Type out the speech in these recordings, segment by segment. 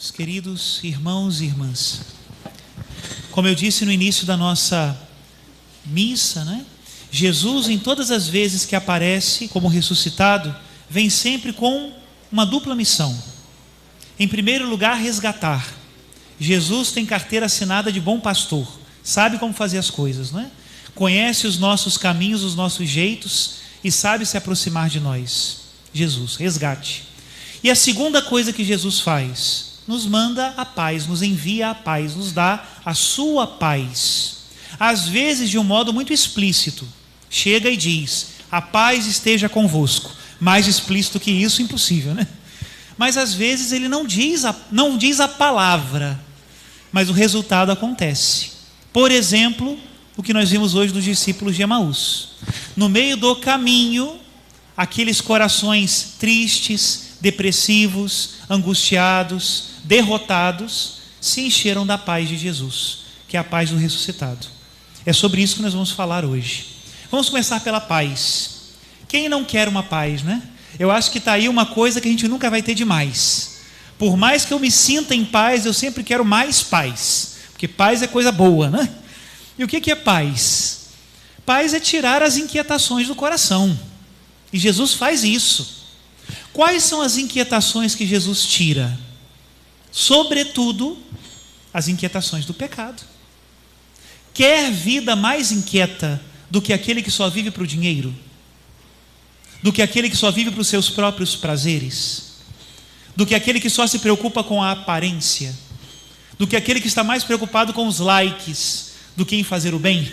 Meus queridos irmãos e irmãs, como eu disse no início da nossa missa, né? Jesus, em todas as vezes que aparece como ressuscitado, vem sempre com uma dupla missão. Em primeiro lugar, resgatar. Jesus tem carteira assinada de bom pastor, sabe como fazer as coisas, não é? Conhece os nossos caminhos, os nossos jeitos e sabe se aproximar de nós. Jesus, resgate. E a segunda coisa que Jesus faz, nos manda a paz, nos envia a paz, nos dá a sua paz. Às vezes de um modo muito explícito, chega e diz, a paz esteja convosco. Mais explícito que isso, impossível, né? Mas às vezes ele não diz a palavra, mas o resultado acontece. Por exemplo, o que nós vimos hoje dos discípulos de Emaús. No meio do caminho, aqueles corações tristes, depressivos, angustiados, derrotados, se encheram da paz de Jesus, que é a paz do ressuscitado. É sobre isso que nós vamos falar hoje. Vamos começar pela paz. Quem não quer uma paz, né? Eu acho que está aí uma coisa que a gente nunca vai ter demais. Por mais que eu me sinta em paz, eu sempre quero mais paz, porque paz é coisa boa, né? E o que é paz? Paz é tirar as inquietações do coração. E Jesus faz isso. Quais são as inquietações que Jesus tira? Sobretudo, as inquietações do pecado. Quer vida mais inquieta do que aquele que só vive para o dinheiro? Do que aquele que só vive para os seus próprios prazeres? Do que aquele que só se preocupa com a aparência? Do que aquele que está mais preocupado com os likes do que em fazer o bem?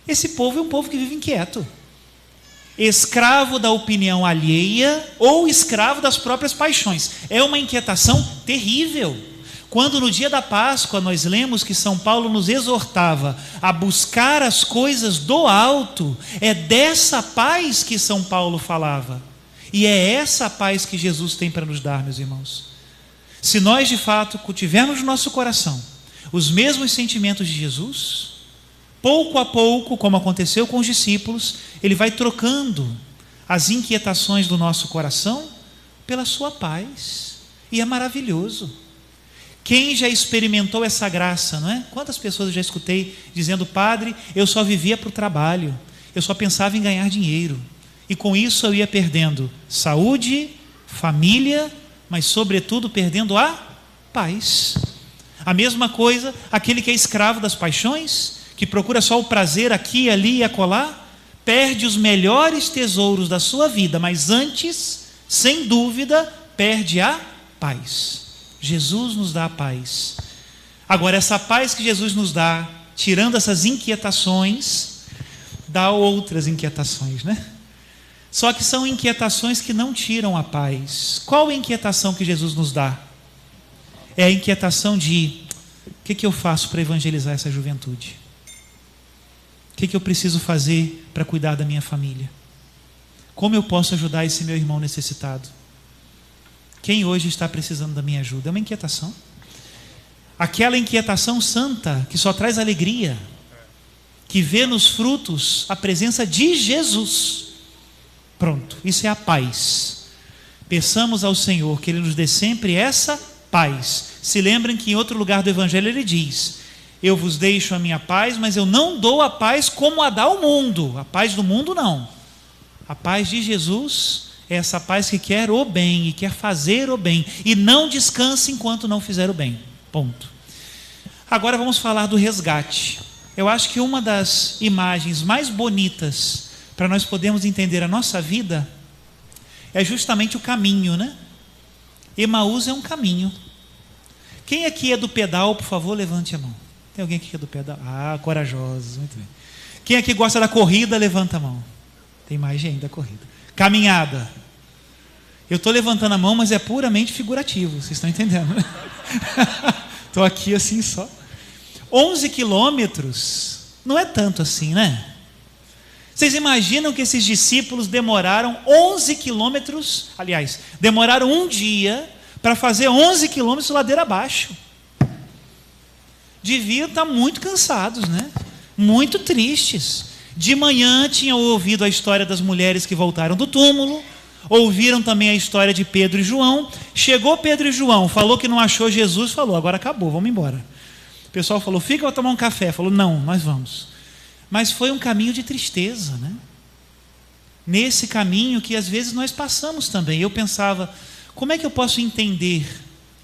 Esse povo é um povo que vive inquieto, escravo da opinião alheia ou escravo das próprias paixões. É uma inquietação terrível. Quando no dia da Páscoa nós lemos que São Paulo nos exortava a buscar as coisas do alto, é dessa paz que São Paulo falava. E é essa paz que Jesus tem para nos dar, meus irmãos. Se nós de fato cultivermos no nosso coração os mesmos sentimentos de Jesus, pouco a pouco, como aconteceu com os discípulos, ele vai trocando as inquietações do nosso coração pela sua paz. E é maravilhoso. Quem já experimentou essa graça, não é? Quantas pessoas eu já escutei dizendo, padre, eu só vivia para o trabalho, eu só pensava em ganhar dinheiro. E com isso eu ia perdendo saúde, família, mas sobretudo perdendo a paz. A mesma coisa, aquele que é escravo das paixões, que procura só o prazer aqui, ali e acolá, perde os melhores tesouros da sua vida, mas antes, sem dúvida, perde a paz. Jesus nos dá a paz. Agora, essa paz que Jesus nos dá, tirando essas inquietações, dá outras inquietações, né? Só que são inquietações que não tiram a paz. Qual a inquietação que Jesus nos dá? É a inquietação de, o que eu faço para evangelizar essa juventude? O que eu preciso fazer para cuidar da minha família? Como eu posso ajudar esse meu irmão necessitado? Quem hoje está precisando da minha ajuda? É uma inquietação. Aquela inquietação santa que só traz alegria, que vê nos frutos a presença de Jesus. Pronto, isso é a paz. Peçamos ao Senhor que Ele nos dê sempre essa paz. Se lembrem que em outro lugar do Evangelho Ele diz, eu vos deixo a minha paz, mas eu não dou a paz como a dá o mundo. A paz do mundo não. A paz de Jesus é essa paz que quer o bem e quer fazer o bem e não descansa enquanto não fizer o bem. Ponto. Agora vamos falar do resgate. Eu acho que uma das imagens mais bonitas para nós podermos entender a nossa vida é justamente o caminho, né? Emaús é um caminho. Quem aqui é do pedal, por favor, levante a mão. Tem alguém aqui que é do pedal? Ah, corajosos, muito bem. Quem aqui gosta da corrida, levanta a mão. Tem mais gente da corrida. Caminhada. Eu estou levantando a mão, mas é puramente figurativo, vocês estão entendendo? Estou aqui assim só. 11 quilômetros não é tanto assim, né? Vocês imaginam que esses discípulos demoraram 11 quilômetros, aliás, demoraram um dia para fazer 11 quilômetros ladeira abaixo. Deviam estar muito cansados, né? Muito tristes. De manhã tinham ouvido a história das mulheres que voltaram do túmulo, Ouviram também a história de Pedro e João. Chegou Pedro e João, falou que não achou Jesus, falou, agora acabou, vamos embora. O pessoal falou, fica para tomar um café. Falou, não, nós vamos. Mas foi um caminho de tristeza, né? Nesse caminho que às vezes nós passamos também. Eu pensava, como é que eu posso entender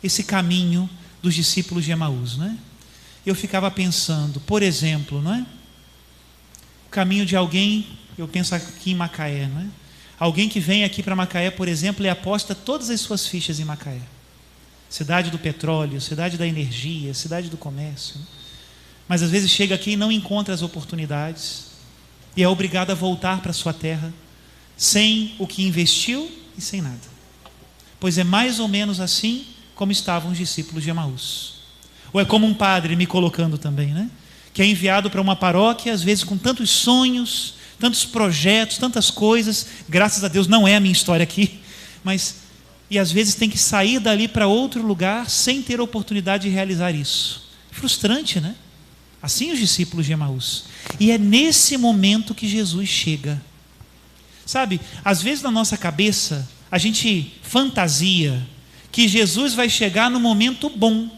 esse caminho dos discípulos de Emaús, né? Eu ficava pensando, por exemplo, não é? O caminho de alguém, eu penso aqui em Macaé, não é? Alguém que vem aqui para Macaé, por exemplo, e aposta todas as suas fichas em Macaé. Cidade do petróleo, cidade da energia, cidade do comércio. Mas às vezes chega aqui e não encontra as oportunidades e é obrigado a voltar para a sua terra sem o que investiu e sem nada. Pois é mais ou menos assim como estavam os discípulos de Emaús. Ou é como um padre me colocando também, né? Que é enviado para uma paróquia, às vezes com tantos sonhos, tantos projetos, tantas coisas. Graças a Deus não é a minha história aqui, mas e às vezes tem que sair dali para outro lugar sem ter a oportunidade de realizar isso. Frustrante, né? Assim os discípulos de Emaús. E é nesse momento que Jesus chega. Sabe, às vezes na nossa cabeça a gente fantasia que Jesus vai chegar no momento bom,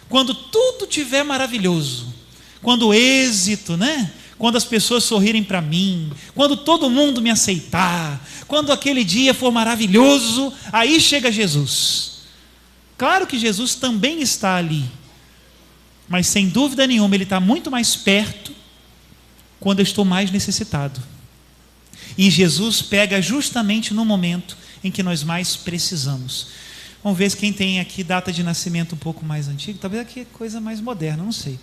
quando tudo estiver maravilhoso, quando o êxito, né? Quando as pessoas sorrirem para mim, quando todo mundo me aceitar, quando aquele dia for maravilhoso, aí chega Jesus. Claro que Jesus também está ali, mas sem dúvida nenhuma ele está muito mais perto quando eu estou mais necessitado. E Jesus pega justamente no momento em que nós mais precisamos. Vamos ver se quem tem aqui data de nascimento um pouco mais antiga, talvez aqui é coisa mais moderna, não sei.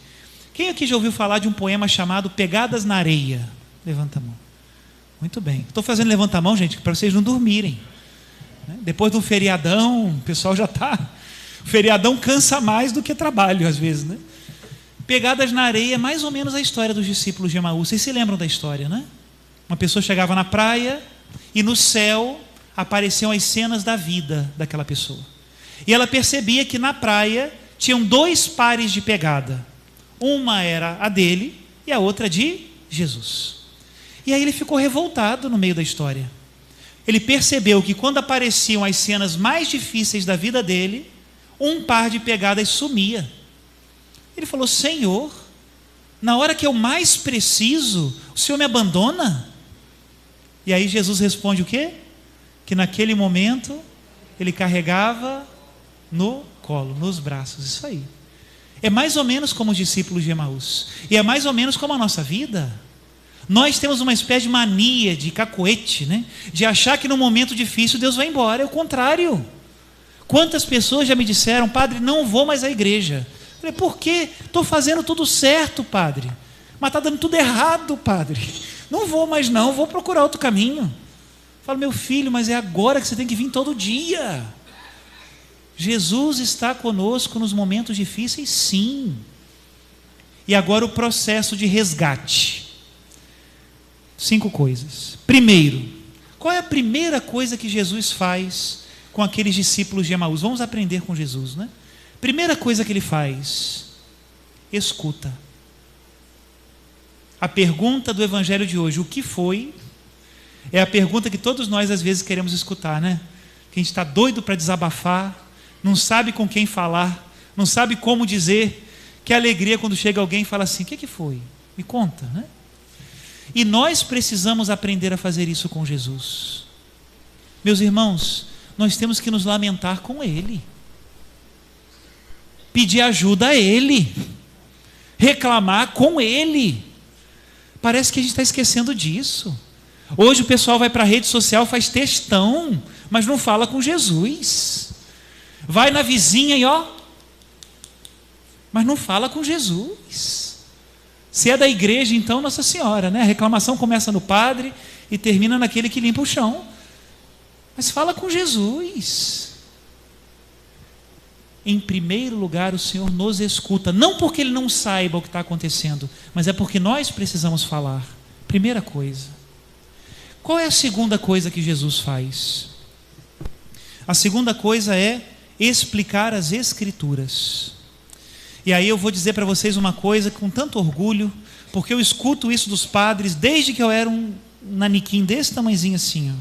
Quem aqui já ouviu falar de um poema chamado Pegadas na Areia? Levanta a mão. Muito bem. Estou fazendo levanta a mão, gente, para vocês não dormirem. Depois de um feriadão, o pessoal já está... O feriadão cansa mais do que trabalho, às vezes, né? Pegadas na Areia é mais ou menos a história dos discípulos de Emaús. Vocês se lembram da história, né? Uma pessoa chegava na praia e no céu apareciam as cenas da vida daquela pessoa. E ela percebia que na praia tinham 2 pares de pegada. Uma era a dele e a outra de Jesus. E aí ele ficou revoltado no meio da história. Ele percebeu que quando apareciam as cenas mais difíceis da vida dele, um par de pegadas sumia. Ele falou, Senhor, na hora que eu mais preciso, o Senhor me abandona? E aí Jesus responde o quê? Que naquele momento ele carregava no colo, nos braços, isso aí. É mais ou menos como os discípulos de Emaús. E é mais ou menos como a nossa vida. Nós temos uma espécie de mania, de cacoete, né? De achar que no momento difícil Deus vai embora. É o contrário. Quantas pessoas já me disseram, padre, não vou mais à igreja. Eu falei, por quê? Estou fazendo tudo certo, padre. Mas está dando tudo errado, padre. Não vou mais não, vou procurar outro caminho. Eu falo, meu filho, mas é agora que você tem que vir todo dia. Jesus está conosco nos momentos difíceis, sim. E agora o processo de resgate. 5 coisas. Primeiro, qual é a primeira coisa que Jesus faz com aqueles discípulos de Emaús? Vamos aprender com Jesus, né? Primeira coisa que ele faz, escuta. A pergunta do evangelho de hoje, o que foi? É a pergunta que todos nós às vezes queremos escutar, né? Que a gente está doido para desabafar, não sabe com quem falar, não sabe como dizer. Que alegria quando chega alguém e fala assim, o que foi? Me conta, né? E nós precisamos aprender a fazer isso com Jesus. Meus irmãos, nós temos que nos lamentar com Ele, pedir ajuda a Ele, reclamar com Ele. Parece que a gente está esquecendo disso. Hoje o pessoal vai para a rede social, faz textão, mas não fala com Jesus. Vai na vizinha e mas não fala com Jesus. Se é da igreja, então, Nossa Senhora, né? A reclamação começa no padre e termina naquele que limpa o chão. Mas fala com Jesus. Em primeiro lugar, o Senhor nos escuta, não porque Ele não saiba o que está acontecendo, mas é porque nós precisamos falar. Primeira coisa. Qual é a segunda coisa que Jesus faz? A segunda coisa é explicar as Escrituras. E aí eu vou dizer para vocês uma coisa com tanto orgulho, porque eu escuto isso dos padres desde que eu era um naniquim desse tamanhozinho assim.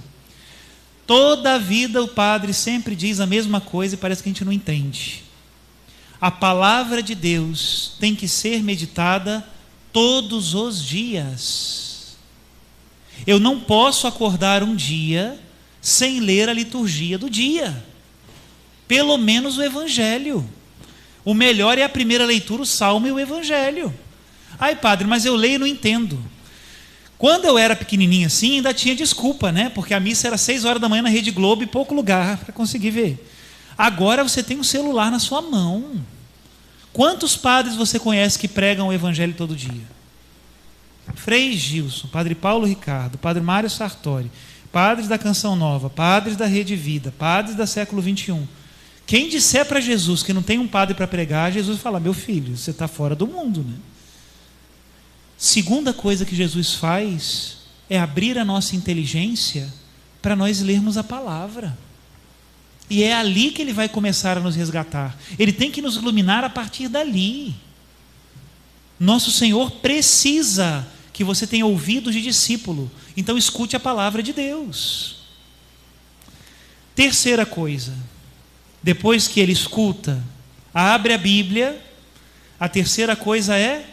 Toda a vida o padre sempre diz a mesma coisa e parece que a gente não entende. A palavra de Deus tem que ser meditada todos os dias. Eu não posso acordar um dia sem ler a liturgia do dia. Pelo menos o Evangelho. O melhor é a primeira leitura, o Salmo e o Evangelho. Ai, padre, mas eu leio e não entendo. Quando eu era pequenininho assim, ainda tinha desculpa, né? Porque a missa era 6 horas da manhã na Rede Globo e pouco lugar para conseguir ver. Agora você tem um celular na sua mão. Quantos padres você conhece que pregam o Evangelho todo dia? Frei Gilson, Padre Paulo Ricardo, Padre Mário Sartori, padres da Canção Nova, padres da Rede Vida, padres da Século XXI. Quem disser para Jesus que não tem um padre para pregar, Jesus fala: meu filho, você está fora do mundo, né? Segunda coisa que Jesus faz é abrir a nossa inteligência para nós lermos a palavra. E é ali que ele vai começar a nos resgatar. Ele tem que nos iluminar a partir dali. Nosso Senhor precisa que você tenha ouvidos de discípulo. Então escute a palavra de Deus. Terceira coisa, depois que ele escuta, abre a Bíblia, a terceira coisa é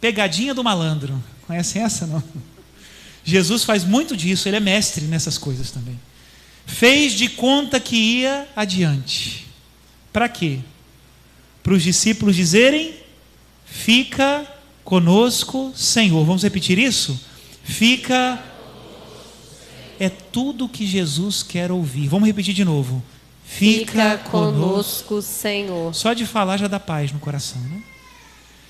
pegadinha do malandro. Conhecem essa, não? Jesus faz muito disso, ele é mestre nessas coisas também. Fez de conta que ia adiante. Para quê? Para os discípulos dizerem: fica conosco, Senhor. Vamos repetir isso? Fica. É tudo o que Jesus quer ouvir. Vamos repetir de novo. Fica conosco, Senhor. Só de falar já dá paz no coração, né?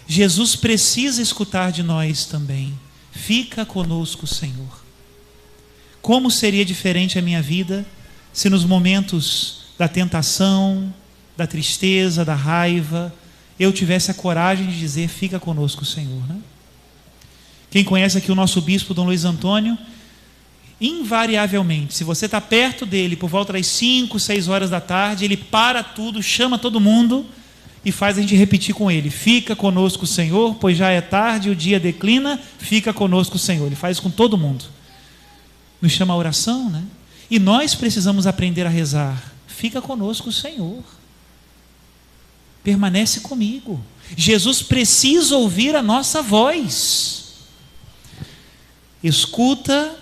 Jesus precisa escutar de nós também. Fica conosco, Senhor. Como seria diferente a minha vida se nos momentos da tentação, da tristeza, da raiva, eu tivesse a coragem de dizer: fica conosco, Senhor, né? Quem conhece aqui o nosso bispo Dom Luiz Antônio, invariavelmente, se você está perto dele por volta das 5, 6 horas da tarde, ele para tudo, chama todo mundo e faz a gente repetir com ele: fica conosco, Senhor, pois já é tarde, o dia declina, fica conosco, Senhor. Ele faz com todo mundo. Nos chama a oração, né? E nós precisamos aprender a rezar: fica conosco, Senhor. Permanece comigo. Jesus precisa ouvir a nossa voz. Escuta,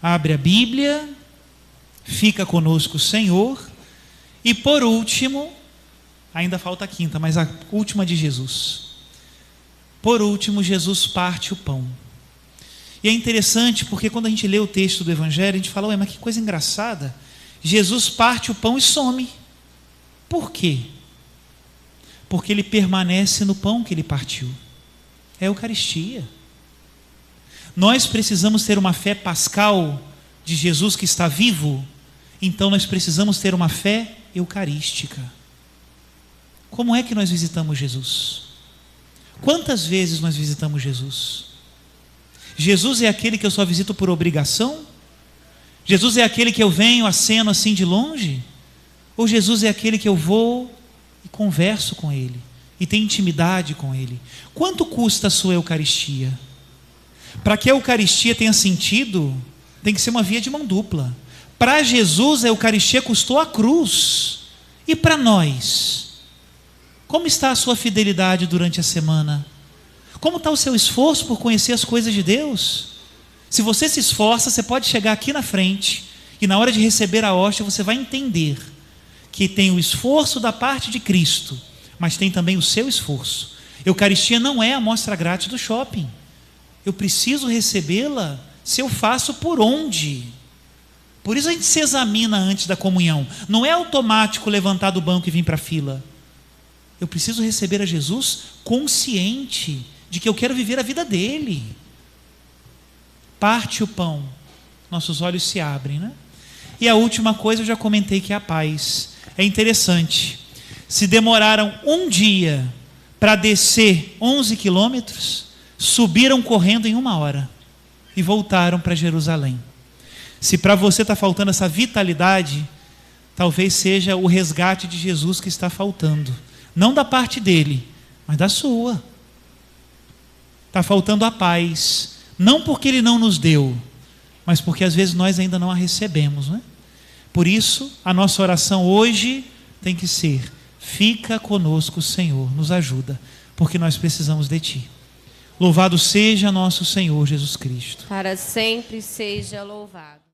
abre a Bíblia, fica conosco, Senhor. E por último, ainda falta a quinta, mas a última de Jesus. Por último, Jesus parte o pão. E é interessante porque quando a gente lê o texto do Evangelho, a gente fala: ué, mas que coisa engraçada. Jesus parte o pão e some. Por quê? Porque ele permanece no pão que ele partiu. É a Eucaristia. Nós precisamos ter uma fé pascal de Jesus que está vivo, então nós precisamos ter uma fé eucarística. Como é que nós visitamos Jesus? Quantas vezes nós visitamos Jesus? Jesus é aquele que eu só visito por obrigação? Jesus é aquele que eu venho, aceno assim de longe? Ou Jesus é aquele que eu vou e converso com Ele e tenho intimidade com Ele? Quanto custa a sua Eucaristia? Para que a Eucaristia tenha sentido, tem que ser uma via de mão dupla. Para Jesus a Eucaristia custou a cruz. E para nós? Como está a sua fidelidade durante a semana? Como está o seu esforço por conhecer as coisas de Deus? Se você se esforça, você pode chegar aqui na frente e na hora de receber a hóstia você vai entender que tem o esforço da parte de Cristo, mas tem também o seu esforço. Eucaristia não é a amostra grátis do shopping. Eu preciso recebê-la se eu faço por onde. Por isso a gente se examina antes da comunhão. Não é automático levantar do banco e vir para a fila. Eu preciso receber a Jesus consciente de que eu quero viver a vida dele. Parte o pão, nossos olhos se abrem, né? E a última coisa eu já comentei, que é a paz. É interessante, se demoraram um dia para descer 11 quilômetros, subiram correndo em 1 hora e voltaram para Jerusalém. Se para você está faltando essa vitalidade, talvez seja o resgate de Jesus que está faltando. Não da parte dele, mas da sua. Está faltando a paz, não porque ele não nos deu, mas porque às vezes nós ainda não a recebemos, né? Por isso, a nossa oração hoje tem que ser: fica conosco, Senhor, nos ajuda, porque nós precisamos de Ti. Louvado seja nosso Senhor Jesus Cristo. Para sempre seja louvado.